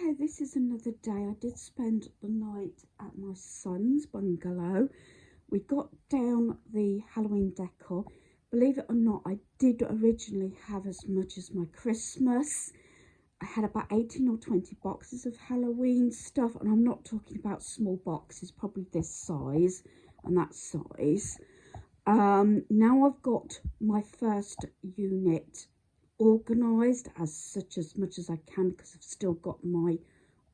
Okay, this is another day. I did spend the night at my son's bungalow. We got down the Halloween decor. Believe it or not, I did originally have as much as my Christmas. I had about 18 or 20 boxes of Halloween stuff, and I'm not talking about small boxes, probably this size and that size. Now I've got my first unit organised as much as I can, because I've still got my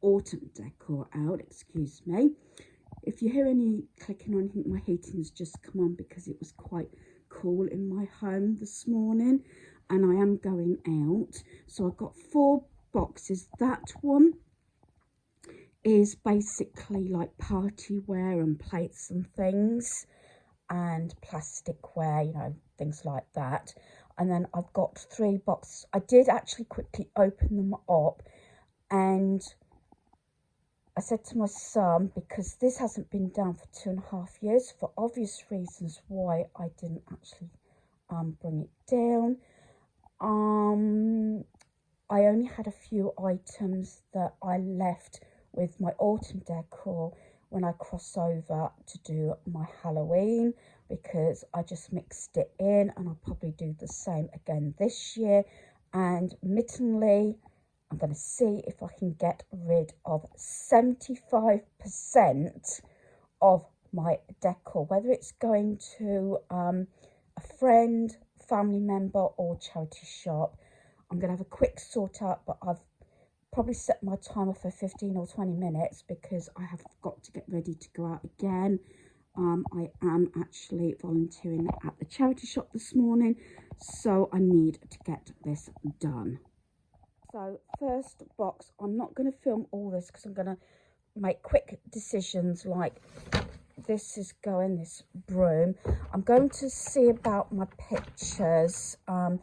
autumn decor out. Excuse me if you hear any clicking or anything. My heating's just come on because it was quite cool in my home this morning and I am going out. So I've got 4 boxes. That one is basically like party wear and plates and things and plasticware, you know, things like that. And then I've got 3 boxes. I did actually quickly open them up, and I said to my son, because this hasn't been done for 2.5 years, for obvious reasons why I didn't actually bring it down. I only had a few items that I left with my autumn decor when I cross over to do my Halloween, because I just mixed it in, and I'll probably do the same again this year. And admittedly, I'm going to see if I can get rid of 75% of my decor, whether it's going to a friend, family member or charity shop. I'm going to have a quick sort out, but I've probably set my timer for 15 or 20 minutes because I have got to get ready to go out again. I am actually volunteering at the charity shop this morning, so I need to get this done. So first box, I'm not going to film all this because I'm going to make quick decisions, like this is going, this broom. I'm going to see about my pictures. I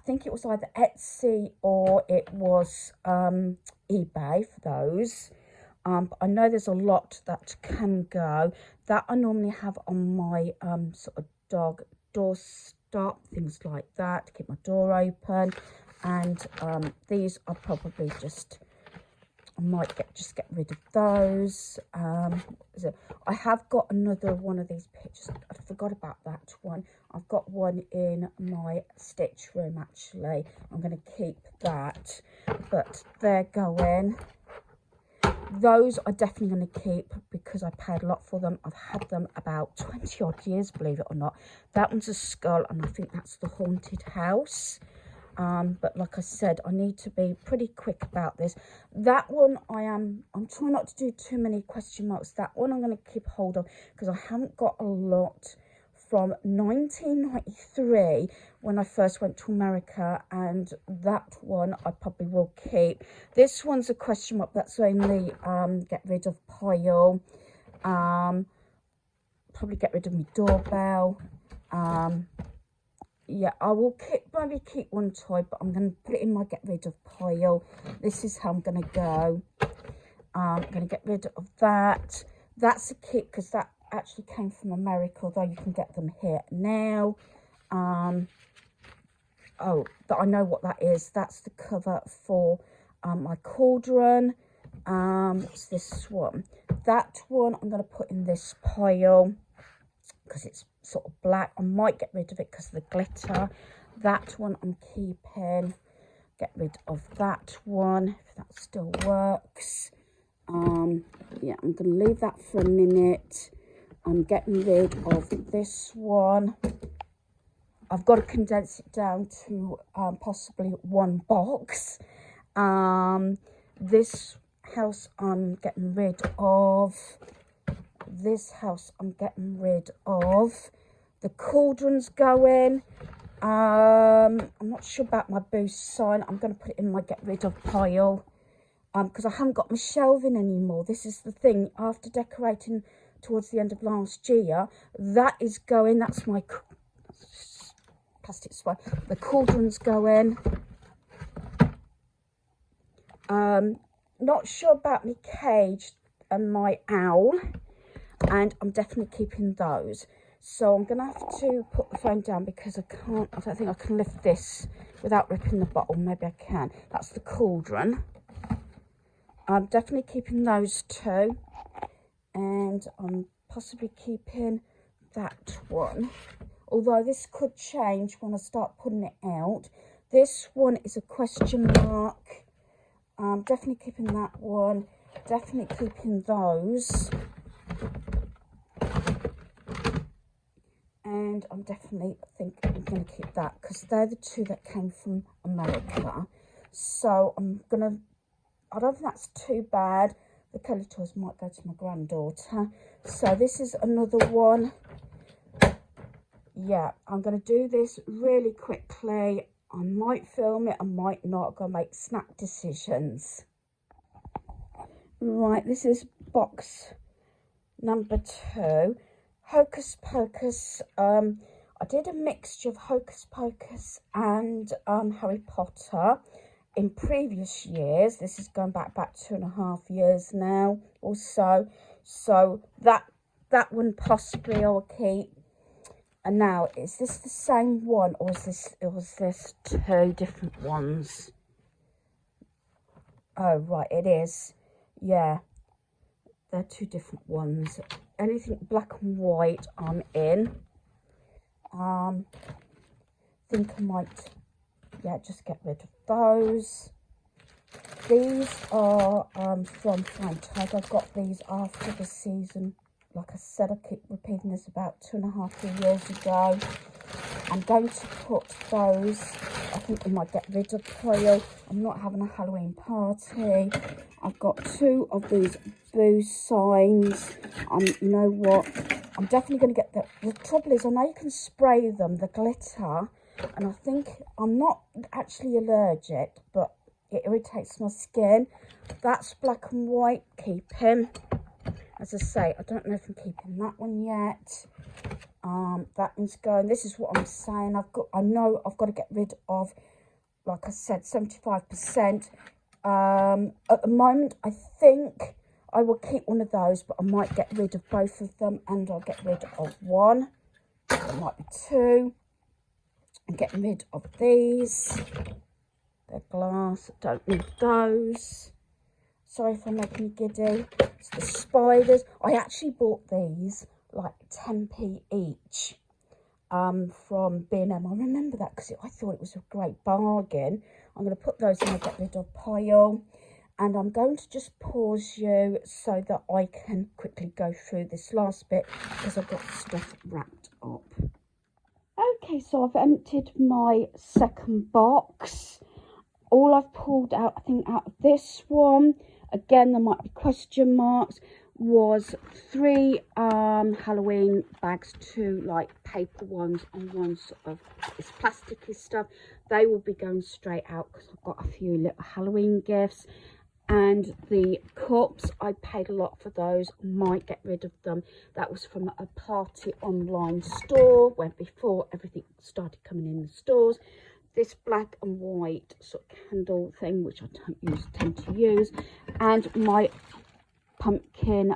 think it was either Etsy or it was eBay for those. But I know there's a lot that can go. That I normally have on my sort of dog doorstop, things like that, to keep my door open. And these are probably just, I might just get rid of those. I have got another one of these pictures. I forgot about that one. I've got one in my stitch room actually. I'm going to keep that, but they're going. Those are definitely going to keep because I paid a lot for them. I've had them about 20 odd years, believe it or not. That one's a skull, and I think that's the haunted house. But like I said, I need to be pretty quick about this. That one I'm trying not to do too many question marks. That one I'm going to keep hold of because I haven't got a lot from 1993 when I first went to America, and that one I probably will keep. This one's a question mark. That's only get rid of pile. Probably get rid of my doorbell. Yeah, I will maybe keep one toy, but I'm going to put it in my get rid of pile. This is how I'm going to go. I'm going to get rid of that. That's a kit because that actually came from America, although you can get them here now. Oh, but I know what that is. That's the cover for my cauldron. What's this one? That one I'm going to put in this pile because it's sort of black. I might get rid of it because of the glitter. That one I'm keeping. Get rid of that one if that still works. Yeah, I'm going to leave that for a minute. I'm getting rid of this one. I've got to condense it down to possibly 1 box. This house I'm getting rid of. This house I'm getting rid of. The cauldron's going. I'm not sure about my boost sign. I'm going to put it in my get rid of pile because I haven't got my shelving anymore. This is the thing, after decorating towards the end of last year, that is going. That's my plastic swine. The cauldron's going. Not sure about my cage and my owl, and I'm definitely keeping those. So I'm going to have to put the phone down because I don't think I can lift this without ripping the bottle. Maybe I can. That's the cauldron. I'm definitely keeping those two, and I'm possibly keeping that one, although this could change when I start putting it out. This one is a question mark. I'm definitely keeping that one, definitely keeping those, and I'm definitely think I'm going to keep that because they're the two that came from America. So I don't think that's too bad. The Kelly toys might go to my granddaughter. So this is another one. Yeah, I'm going to do this really quickly. I might film it, I might not. I'm going to make snap decisions. Right, this is box number 2. Hocus Pocus. I did a mixture of Hocus Pocus and Harry Potter in previous years. This is going back 2.5 years now or so. So that one possibly I will keep. And now, is this the same one, or was this 2 different ones? Oh, right, it is. Yeah, they're 2 different ones. Anything black and white, I'm in. Think I might, yeah, just get rid of those. These are from Flying Tiger. I got these after the season. Like I said, I keep repeating this, about 2.5 years ago. I'm going to put those, I think I might get rid of Coil. I'm not having a Halloween party. I've got 2 of these boo signs. You know what? I'm definitely going to get the trouble is, I know you can spray them, the glitter. And I think I'm not actually allergic, but it irritates my skin. That's black and white, keeping. As I say, I don't know if I'm keeping that one yet. That one's going. This is what I'm saying. I know I've got to get rid of, like I said, 75%. At the moment, I think I will keep one of those, but I might get rid of both of them, and I'll get rid of one. There might be 2. I'm getting rid of these. They're glass. Don't need those. Sorry if I'm making you giddy. It's the spiders. I actually bought these like 10p each from B&M. I remember that because I thought it was a great bargain. I'm going to put those in the get rid of pile, and I'm going to just pause you so that I can quickly go through this last bit because I've got stuff wrapped up. Okay, so I've emptied my second box. All I've pulled out, I think, out of this one, again, there might be question marks, was 3 Halloween bags, 2 like paper ones and one sort of this plasticky stuff. They will be going straight out because I've got a few little Halloween gifts. And the cups, I paid a lot for those, might get rid of them. That was from a party online store when before everything started coming in the stores. This black and white sort of candle thing, which I don't tend to use, and my pumpkin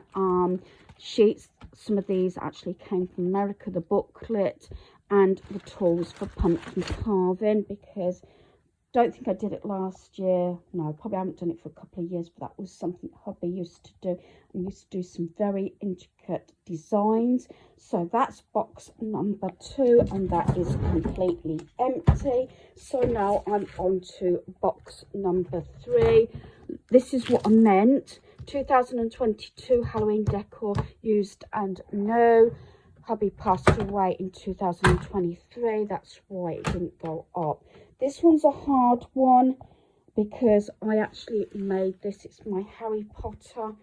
sheets. Some of these actually came from America, the booklet and the tools for pumpkin carving, because don't think I did it last year. No, probably haven't done it for a couple of years, but that was something hubby used to do. I used to do some very intricate designs. So that's box number 2, and that is completely empty. So now I'm on to box number 3. This is what I meant. 2022 Halloween decor, used and new. Hubby passed away in 2023. That's why it didn't go up. This one's a hard one because I actually made this. It's my Harry Potter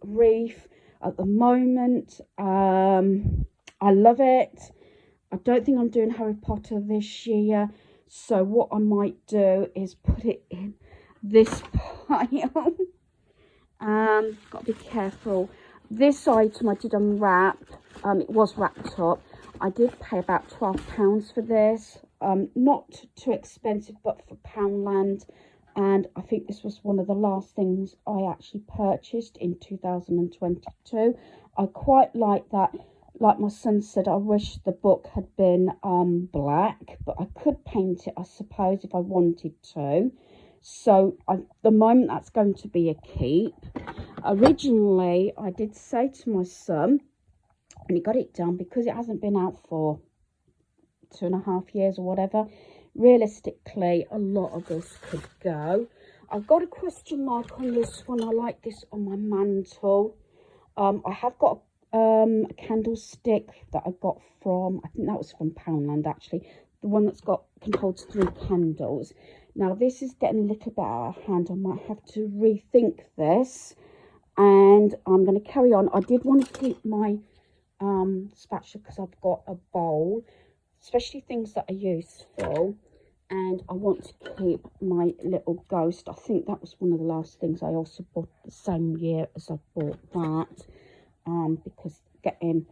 wreath at the moment. I love it. I don't think I'm doing Harry Potter this year. So what I might do is put it in this pile. Got to be careful. This item I did unwrap. It was wrapped up. I did pay about £12 for this. Not too expensive, but for Poundland. And I think this was one of the last things I actually purchased in 2022. I quite like that. Like my son said, I wish the book had been black, but I could paint it, I suppose, if I wanted to. So at the moment that's going to be a keep. Originally I did say to my son, and he got it done, because it hasn't been out for 2.5 years or whatever, realistically a lot of this could go. I've got a question mark on this one. I like this on my mantle. I have got a candlestick that I got from, I think that was from Poundland actually, the one that's got can hold 3 candles. Now this is getting a little bit out of hand. I might have to rethink this, and I'm going to carry on. I did want to keep my spatula because I've got a bowl, especially things that are useful, and I want to keep my little ghost. I think that was one of the last things I also bought the same year as I bought that, because getting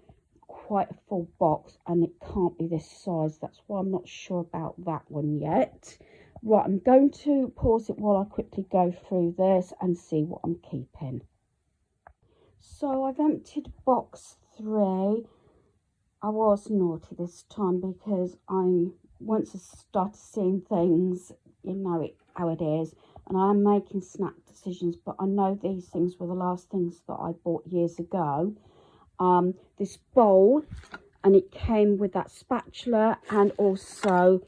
quite a full box and it can't be this size. That's why I'm not sure about that one yet. Right, I'm going to pause it while I quickly go through this and see what I'm keeping. So I've emptied box 3. I was naughty this time because once I started seeing things, you know how it is, and I am making snap decisions, but I know these things were the last things that I bought years ago. This bowl, and it came with that spatula and also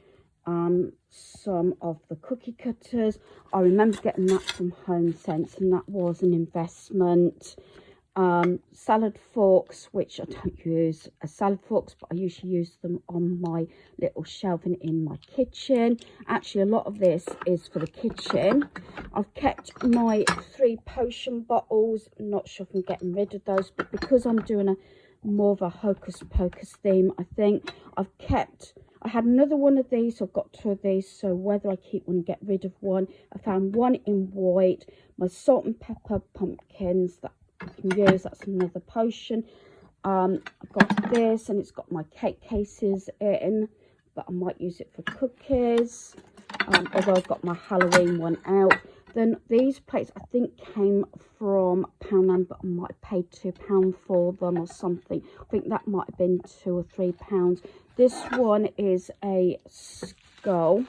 some of the cookie cutters. I remember getting that from Home Sense, and that was an investment. Salad forks, which I don't use as salad forks, but I usually use them on my little shelving in my kitchen. Actually, a lot of this is for the kitchen. I've kept my 3 potion bottles. I'm not sure if I'm getting rid of those, but because I'm doing more of a hocus pocus theme, I think I've kept, I had another one of these, so I've got 2 of these, so whether I keep one and get rid of one. I found one in white, my salt and pepper pumpkins that I can use, that's another potion. I've got this, and it's got my cake cases in, but I might use it for cookies, although I've got my Halloween one out. Then these plates I think came from Poundland, but I might have paid £2 for them or something. I think that might have been £2 or £3. This one is a skull.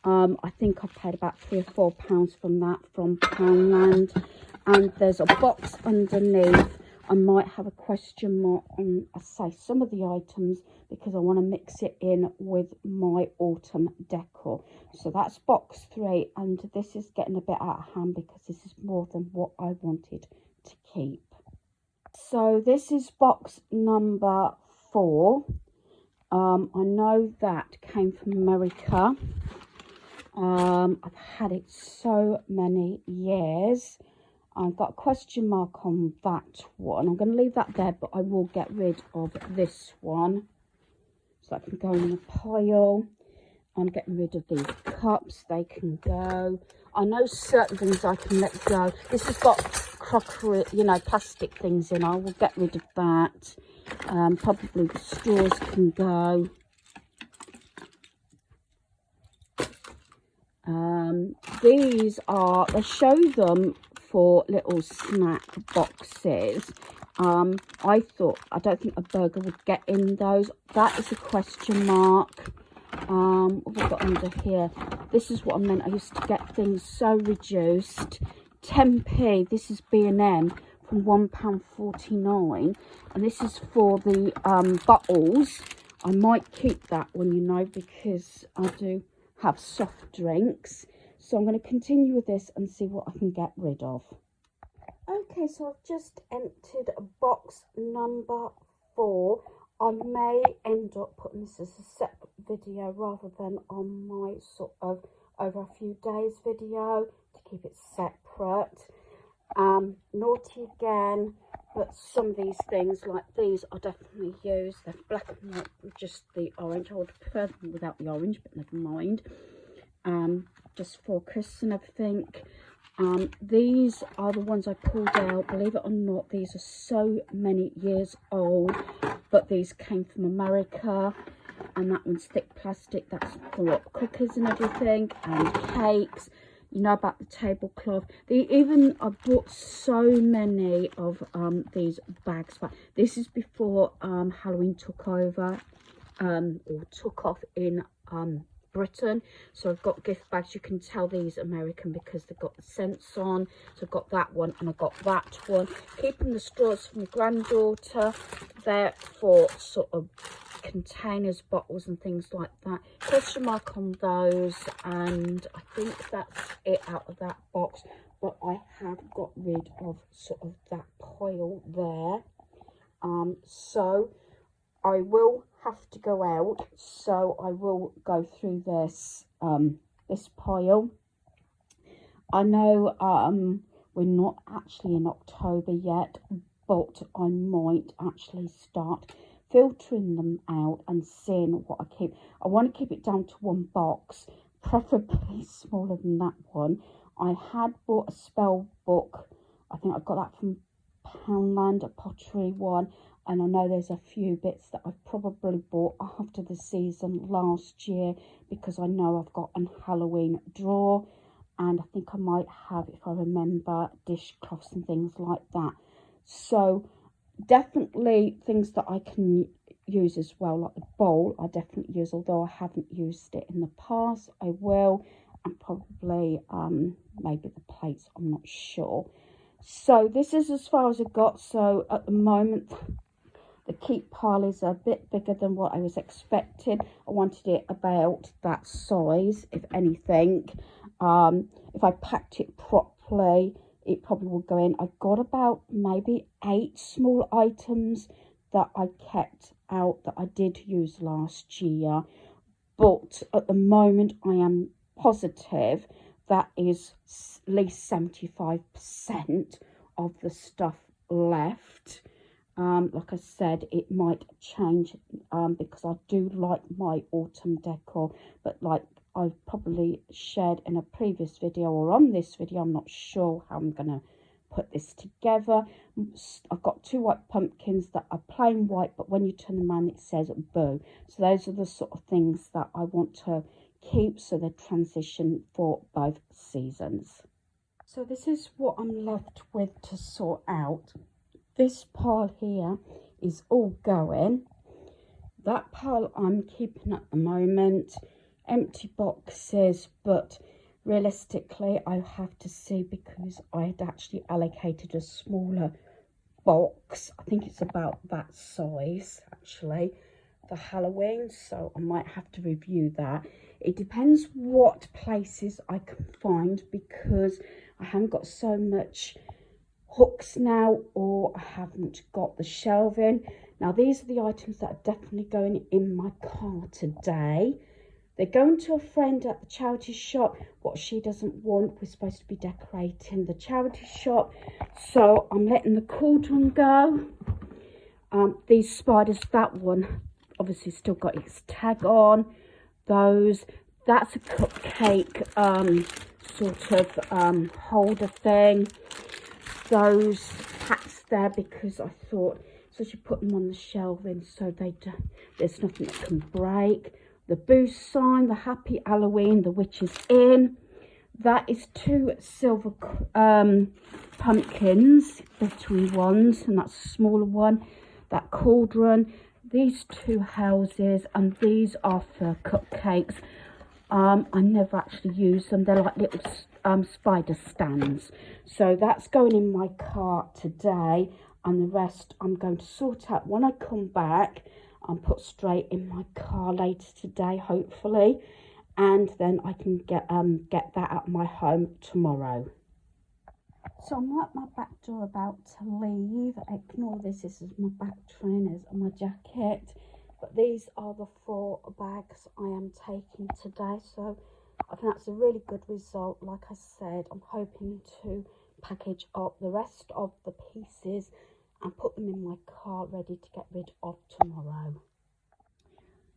I think I paid about £3 or £4 from that from Poundland. And there's a box underneath. I might have a question mark on, I say, some of the items, because I want to mix it in with my autumn decor. So that's box 3, and this is getting a bit out of hand because this is more than what I wanted to keep. So this is box number 4. I know that came from America. I've had it so many years. I've got a question mark on that one. I'm going to leave that there, but I will get rid of this one, so that can go in a pile. I'm getting rid of these cups. They can go. I know certain things I can let go. This has got crockery, you know, plastic things in. I will get rid of that. Probably the straws can go. These are, they show them for little snack boxes. I thought, I don't think a burger would get in those. That is a question mark. What have I got under here? This is what I meant. I used to get things so reduced. 10p. This is B&M from £1.49, and this is for the bottles. I might keep that one, you know, because I do have soft drinks. So I'm going to continue with this and see what I can get rid of. Okay, so I've just emptied box number 4. I may end up putting this as a separate video rather than on my sort of over a few days video to keep it separate. Naughty again, but some of these things like these I definitely use. They're black and white with just the orange. I would prefer them without the orange, but never mind. Just for Chris and everything. These are the ones I pulled out. Believe it or not, these are so many years old, but these came from America, and that one's thick plastic. That's for cookies and everything, and cakes. You know about the tablecloth. I bought so many of these bags back. This is before Halloween took over, or took off in Britain. So I've got gift bags. You can tell these are American because they've got the scents on. So I've got that one and I've got that one. Keeping the straws for my granddaughter. They're for sort of containers, bottles and things like that. Question mark on those, and I think that's it out of that box. But I have got rid of sort of that pile there. So I will have to go out, so I will go through this this pile. I know we're not actually in October yet, but I might actually start filtering them out and seeing what I keep. I want to keep it down to one box, preferably smaller than that one. I had bought a spell book. I think I got that from Poundland, a pottery one, and I know there's a few bits that I've probably bought after the season last year because I know I've got an Halloween drawer, and I think I might have, if I remember, dishcloths and things like that. So definitely things that I can use as well, like the bowl I definitely use, although I haven't used it in the past. I will, and probably maybe the plates, I'm not sure. So this is as far as I got. So at the moment the keep pile is a bit bigger than what I was expecting. I wanted it about that size, if anything. If I packed it properly, it probably would go in. I got about maybe 8 small items that I kept out that I did use last year. But at the moment, I am positive that is at least 75% of the stuff left. Like I said, it might change because I do like my autumn decor, but like I've probably shared in a previous video or on this video, I'm not sure how I'm gonna put this together. I've got 2 white pumpkins that are plain white, but when you turn them around it says boo. So those are the sort of things that I want to keep, so they transition for both seasons. So this is what I'm left with to sort out. This pile here is all going. That pile I'm keeping at the moment, empty boxes, but realistically I have to see because I had actually allocated a smaller box. I think it's about that size actually for Halloween, so I might have to review that. It depends what places I can find because I haven't got so much hooks now, or I haven't got the shelving. Now these are the items that are definitely going in my car today. They're going to a friend at the charity shop. What she doesn't want, we're supposed to be decorating the charity shop, so I'm letting the cauldron go. These spiders, that one obviously still got its tag on. That's a cupcake sort of holder thing. Those hats there because I thought, so you put them on the shelving so there's nothing that can break. The boost sign, the happy Halloween, the witch is in. That is 2 silver pumpkins, glittery ones, and that's a smaller one. That cauldron, these 2 houses, and these are for cupcakes. I never actually use them. They're like little spider stands. So that's going in my car today, and the rest I'm going to sort out when I come back and put straight in my car later today, hopefully, and then I can get that out of my home tomorrow. So I'm at my back door about to leave. Ignore this is my back trainers and my jacket. But these are the 4 bags I am taking today. So I think that's a really good result. Like I said, I'm hoping to package up the rest of the pieces and put them in my car ready to get rid of tomorrow.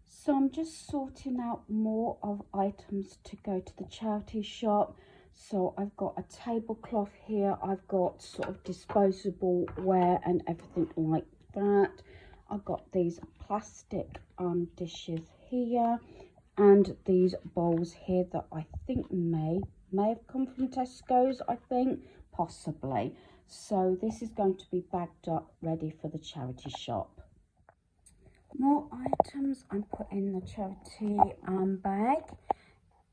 So I'm just sorting out more of items to go to the charity shop. So I've got a tablecloth here. I've got sort of disposable ware and everything like that. I've got these plastic dishes here and these bowls here that I think may have come from Tesco's, I think, possibly. So this is going to be bagged up ready for the charity shop. More items I'm putting in the charity bag.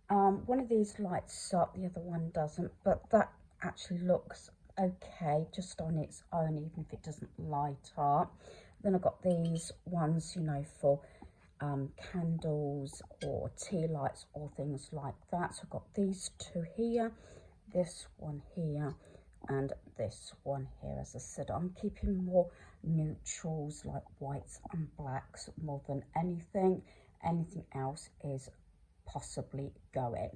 One of these lights up, the other one doesn't, but that actually looks okay just on its own, even if it doesn't light up. Then I've got these ones, you know, for candles or tea lights or things like that. So I've got these two here, this one here, and this one here. As I said, I'm keeping more neutrals like whites and blacks more than anything. Anything else is possibly going.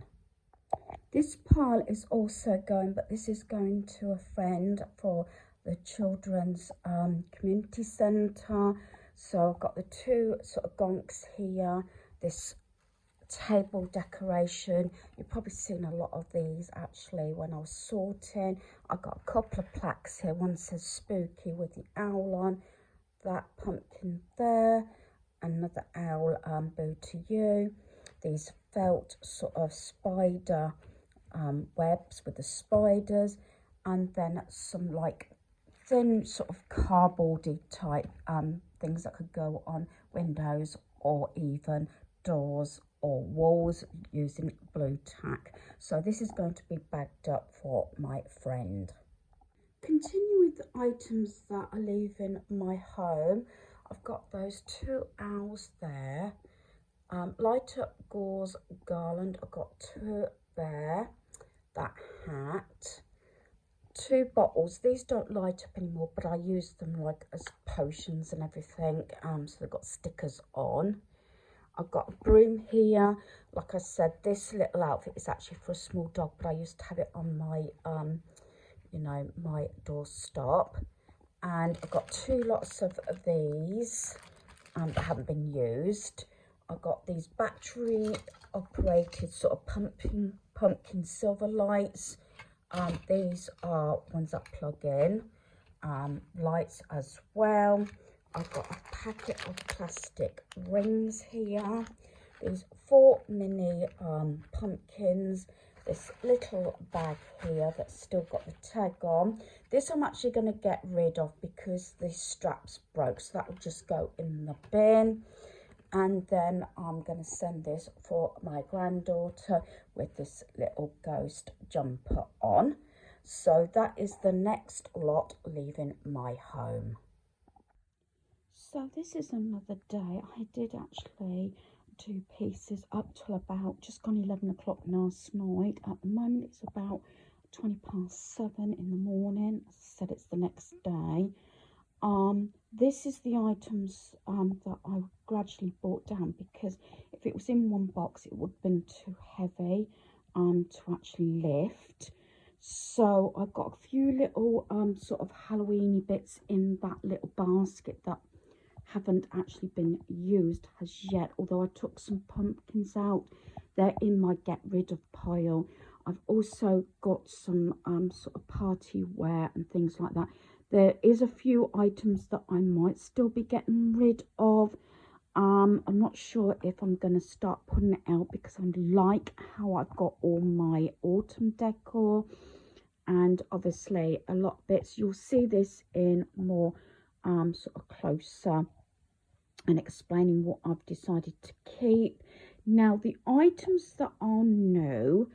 This pile is also going, but this is going to a friend for the children's community centre. So I've got the two sort of gonks here, this table decoration. You've probably seen a lot of these actually when I was sorting. I've got a couple of plaques here. One says spooky with the owl on, that pumpkin there, another owl, boo to you. These felt sort of spider webs with the spiders, and then some like thin sort of cardboardy type things that could go on windows or even doors or walls using blue tack. So this is going to be bagged up for my friend. Continue with the items that are leaving my home. I've got those two owls there. Light up gauze garland, I've got two there. That hat, two bottles. These don't light up anymore, but I use them like as potions and everything. So they've got stickers on. I've got a broom here. Like I said, this little outfit is actually for a small dog, but I used to have it on my you know, my doorstop. And I've got two lots of these that haven't been used. I've got these battery operated sort of pumpkin silver lights. These are ones that plug in. Lights as well. I've got a packet of plastic rings here. These 4 mini pumpkins. This little bag here that's still got the tag on. This I'm actually going to get rid of because the straps broke, so that will just go in the bin. And then I'm going to send this for my granddaughter with this little ghost jumper on. So that is the next lot leaving my home. So this is another day. I did actually do pieces up till about just gone 11 o'clock last night. At the moment it's about 7:20 in the morning. As I said, it's the next day. This is the items that I gradually brought down, because if it was in one box it would have been too heavy to actually lift. So I've got a few little sort of Halloweeny bits in that little basket that haven't actually been used as yet, although I took some pumpkins out. They're in my get rid of pile. I've also got some sort of party wear and things like that. There is a few items that I might still be getting rid of. I'm not sure if I'm going to start putting it out, because I like how I've got all my autumn decor, and obviously a lot of bits. You'll see this in more sort of closer and explaining what I've decided to keep. Now the items that are new,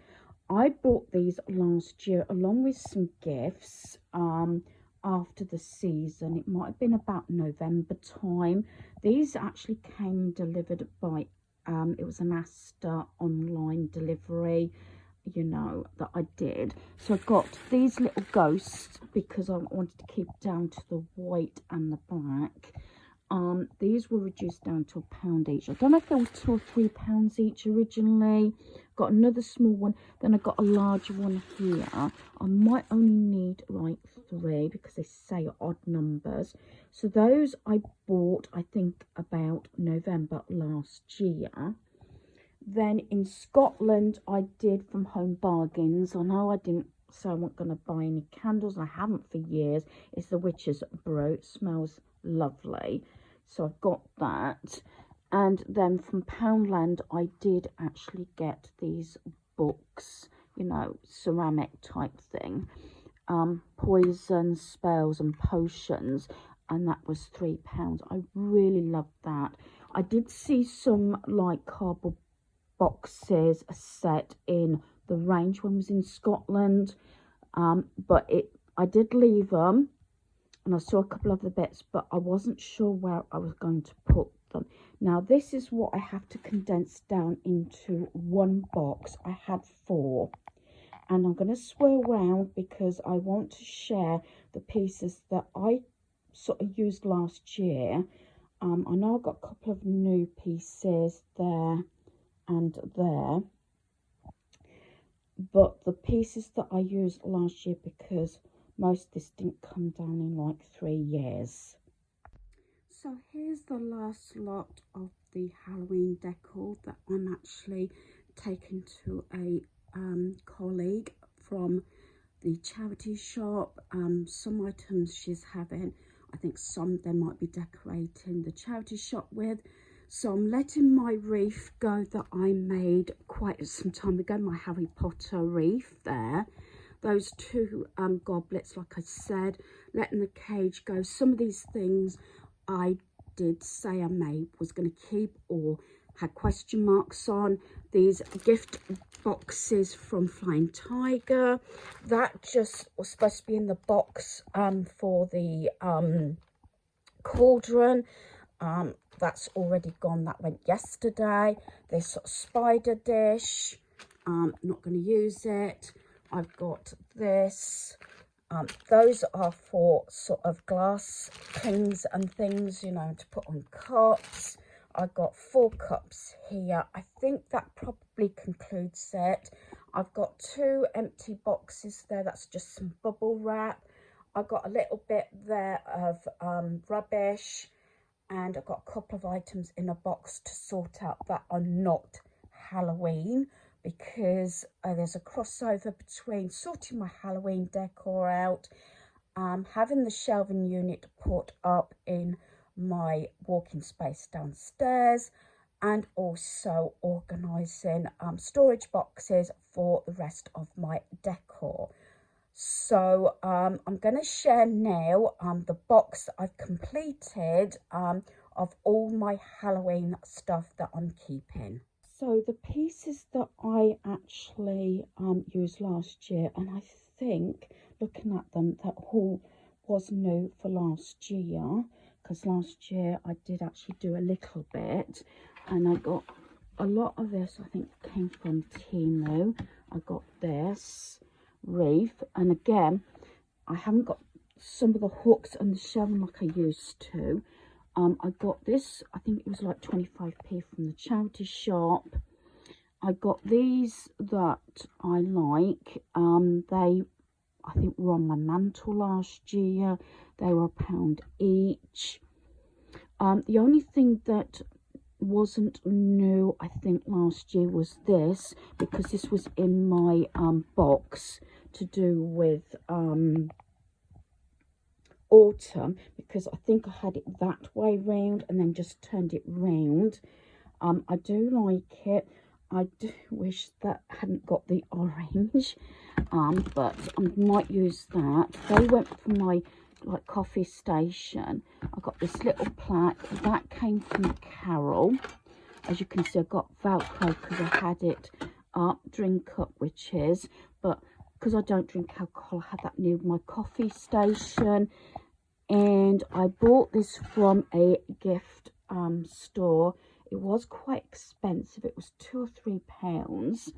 I bought these last year along with some gifts after the season. It might have been about November time. These actually came delivered by it was an Asda online delivery, you know, that I did. So I got these little ghosts because I wanted to keep down to the white and the black. These were reduced down to £1 each. I don't know if they were £2 or £3 each originally. Got another small one, then I got a larger one here. I might only need like 3 because they say odd numbers. So those I bought, I think, about November last year. Then in Scotland, I did from Home Bargains. I know I didn't say I wasn't going to buy any candles. I haven't for years. It's the Witch's Brew. It smells lovely. So I've got that. And then from Poundland, I did actually get these books, you know, ceramic type thing. Poison, spells and potions. and that was £3. I really loved that. I did see some like cardboard boxes set in the range when I was in Scotland, but I did leave them, and I saw a couple of the bits, but I wasn't sure where I was going to put them. Now this is what I have to condense down into one box. I had 4, and I'm going to swirl around because I want to share the pieces that I sort of used last year. I know I've got a couple of new pieces there and there, but the pieces that I used last year, because most of this didn't come down in like 3 years. So here's the last lot of the Halloween decor that I'm actually taking to a colleague from the charity shop. Some items she's having, I think some they might be decorating the charity shop with. So I'm letting my wreath go that I made quite some time ago, my Harry Potter wreath there. Those 2 goblets, like I said, letting the cage go. Some of these things I did say I made was going to keep or had question marks on. These gift boxes from Flying Tiger, that just was supposed to be in the box for the cauldron. That's already gone, that went yesterday. This sort of spider dish, not going to use it. I've got this. Those are for sort of glass things and things, you know, to put on cups. I've got 4 cups here. I think that probably concludes it. I've got 2 empty boxes there. That's just some bubble wrap. I've got a little bit there of rubbish. And I've got a couple of items in a box to sort out that are not Halloween, because there's a crossover between sorting my Halloween decor out, having the shelving unit put up in my walking space downstairs, and also organising storage boxes for the rest of my decor. So I'm going to share now the box that I've completed of all my Halloween stuff that I'm keeping. So the pieces that I actually used last year, and I think looking at them that all was new for last year, because last year I did actually do a little bit, and I got a lot of this, I think came from Temu. I got this wreath, and again I haven't got some of the hooks and the shelving like I used to. I got this, I think it was like 25p from the charity shop. I got these that I like. They, I think, were on my mantle last year. They were £1 each. The only thing that wasn't new, I think, last year was this, because this was in my box to do with autumn, because I think I had it that way round and then just turned it round. I do like it. I do wish that I hadn't got the orange, but I might use that. They went for my like coffee station. I got this little plaque that came from Carol. As you can see, I got Velcro because I had it drink up, which is, but because I don't drink alcohol, I had that near my coffee station. And I bought this from a gift store. It was quite expensive. It was £2 or £3,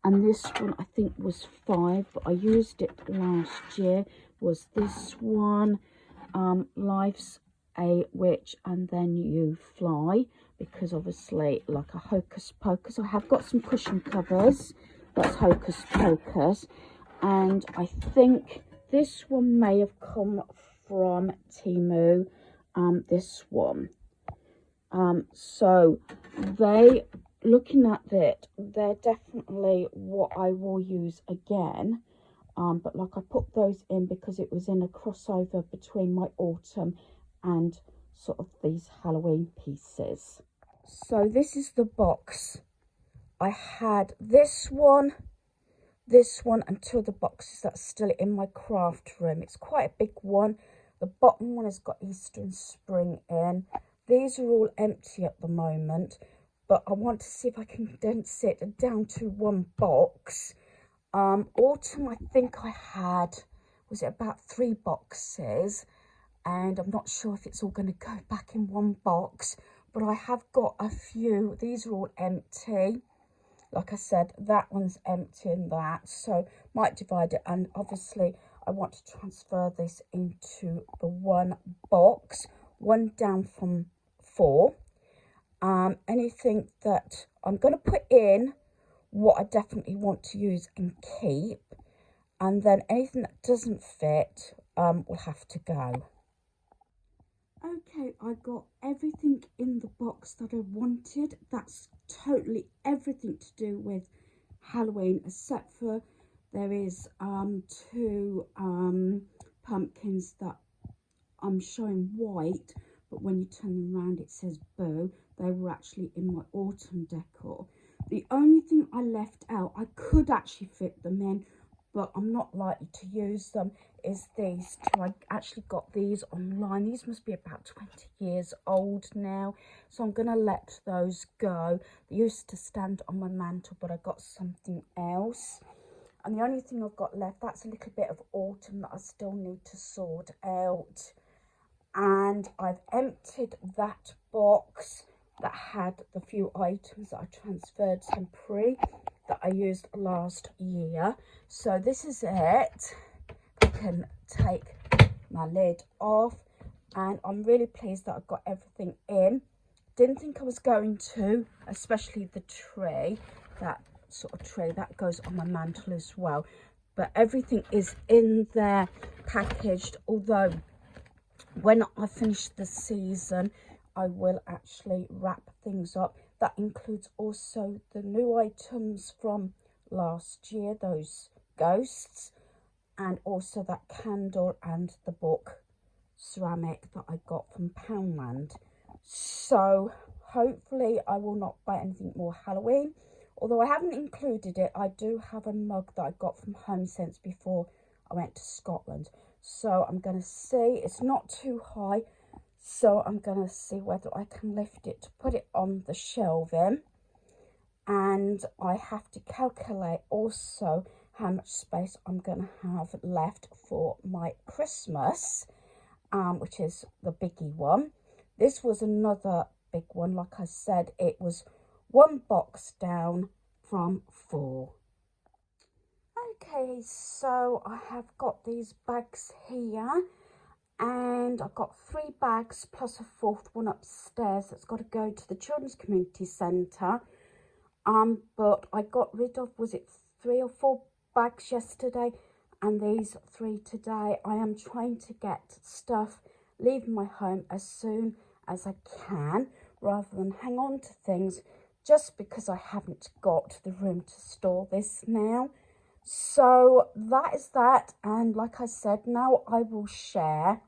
and this one I think was £5, but I used it last year. Was this one, Life's a Witch and Then You Fly, because obviously like a Hocus Pocus. I have got some cushion covers, that's Hocus Pocus, and I think this one may have come from Temu, this one. So they, looking at it, they're definitely what I will use again. But like I put those in because it was in a crossover between my autumn and sort of these Halloween pieces. So this is the box. I had this one, and 2 of the boxes that's still in my craft room. It's quite a big one. The bottom one has got Easter and spring in. These are all empty at the moment, but I want to see if I can condense it down to one box. Autumn, I think I had, was it about 3 boxes? And I'm not sure if it's all going to go back in one box, but I have got a few. These are all empty. Like I said, that one's empty and that, so might divide it. And obviously I want to transfer this into the one box, one down from 4. Anything that I'm going to put in, what I definitely want to use and keep, and then anything that doesn't fit will have to go. Okay, I got everything in the box that I wanted. That's totally everything to do with Halloween, except for there is 2 pumpkins that I'm showing white, but when you turn them around it says boo. They were actually in my autumn decor. The only thing I left out, I could actually fit them in, but I'm not likely to use them, is these 2. I actually got these online. These must be about 20 years old now, so I'm going to let those go. They used to stand on my mantle, but I got something else. And the only thing I've got left, that's a little bit of autumn that I still need to sort out. And I've emptied that box that had the few items that I transferred temporary that I used last year. So this is it. I can take my lid off, and I'm really pleased that I've got everything in. Didn't think I was going to, especially the tree, that sort of tray that goes on my mantle as well, but everything is in there packaged. Although when I finish the season I will actually wrap things up. That includes also the new items from last year, those ghosts, and also that candle and the book ceramic that I got from Poundland. So hopefully I will not buy anything more Halloween. Although I haven't included it, I do have a mug that I got from HomeSense before I went to Scotland. So I'm going to see, it's not too high, so I'm going to see whether I can lift it to put it on the shelving. And I have to calculate also how much space I'm going to have left for my Christmas, which is the biggie one. This was another big one. Like I said, it was 1 box down from 4. Okay, so I have got these bags here, and I've got 3 bags plus a 4th one upstairs that's got to go to the Children's Community Centre. But I got rid of, was it 3 or 4 bags yesterday, and these 3 today. I am trying to get stuff leaving my home as soon as I can, rather than hang on to things just because I haven't got the room to store this now. So that is that, and like I said, now I will share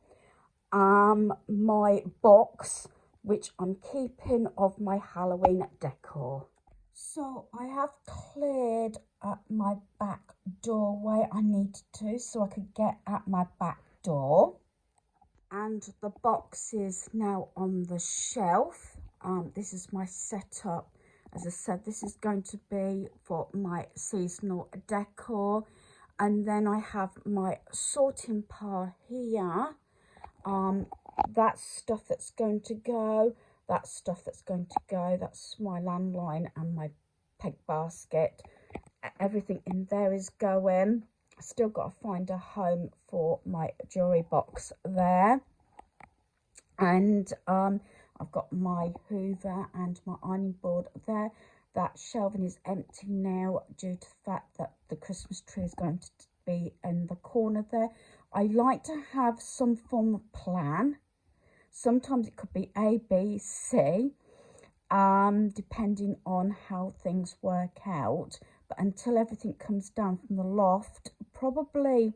my box which I'm keeping of my Halloween decor. So I have cleared up my back doorway. I needed to, so I could get at my back door. And the box is now on the shelf. This is my setup. As I said, this is going to be for my seasonal decor. And then I have my sorting pile here. That's stuff that's going to go. That's stuff that's going to go. That's my landline and my peg basket. Everything in there is going. I still got to find a home for my jewellery box there. And I've got my hoover and my ironing board there. That shelving is empty now due to the fact that the Christmas tree is going to be in the corner there. I like to have some form of plan. Sometimes it could be A, B, C, depending on how things work out. But until everything comes down from the loft, probably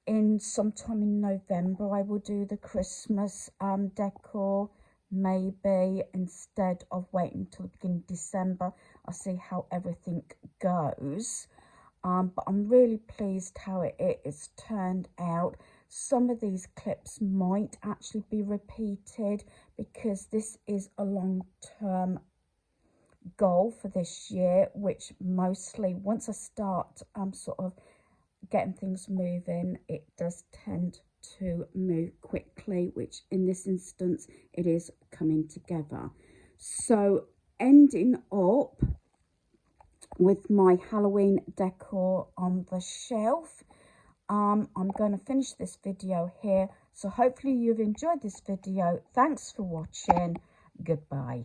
in sometime in November, I will do the Christmas decor. Maybe instead of waiting until the beginning of December. I'll see how everything goes. But I'm really pleased how it is turned out. Some of these clips might actually be repeated because this is a long-term goal for this year, which mostly once I start sort of getting things moving, it does tend to move quickly, which in this instance it is coming together. So ending up with my Halloween decor on the shelf, I'm going to finish this video here. So hopefully you've enjoyed this video. Thanks for watching. Goodbye.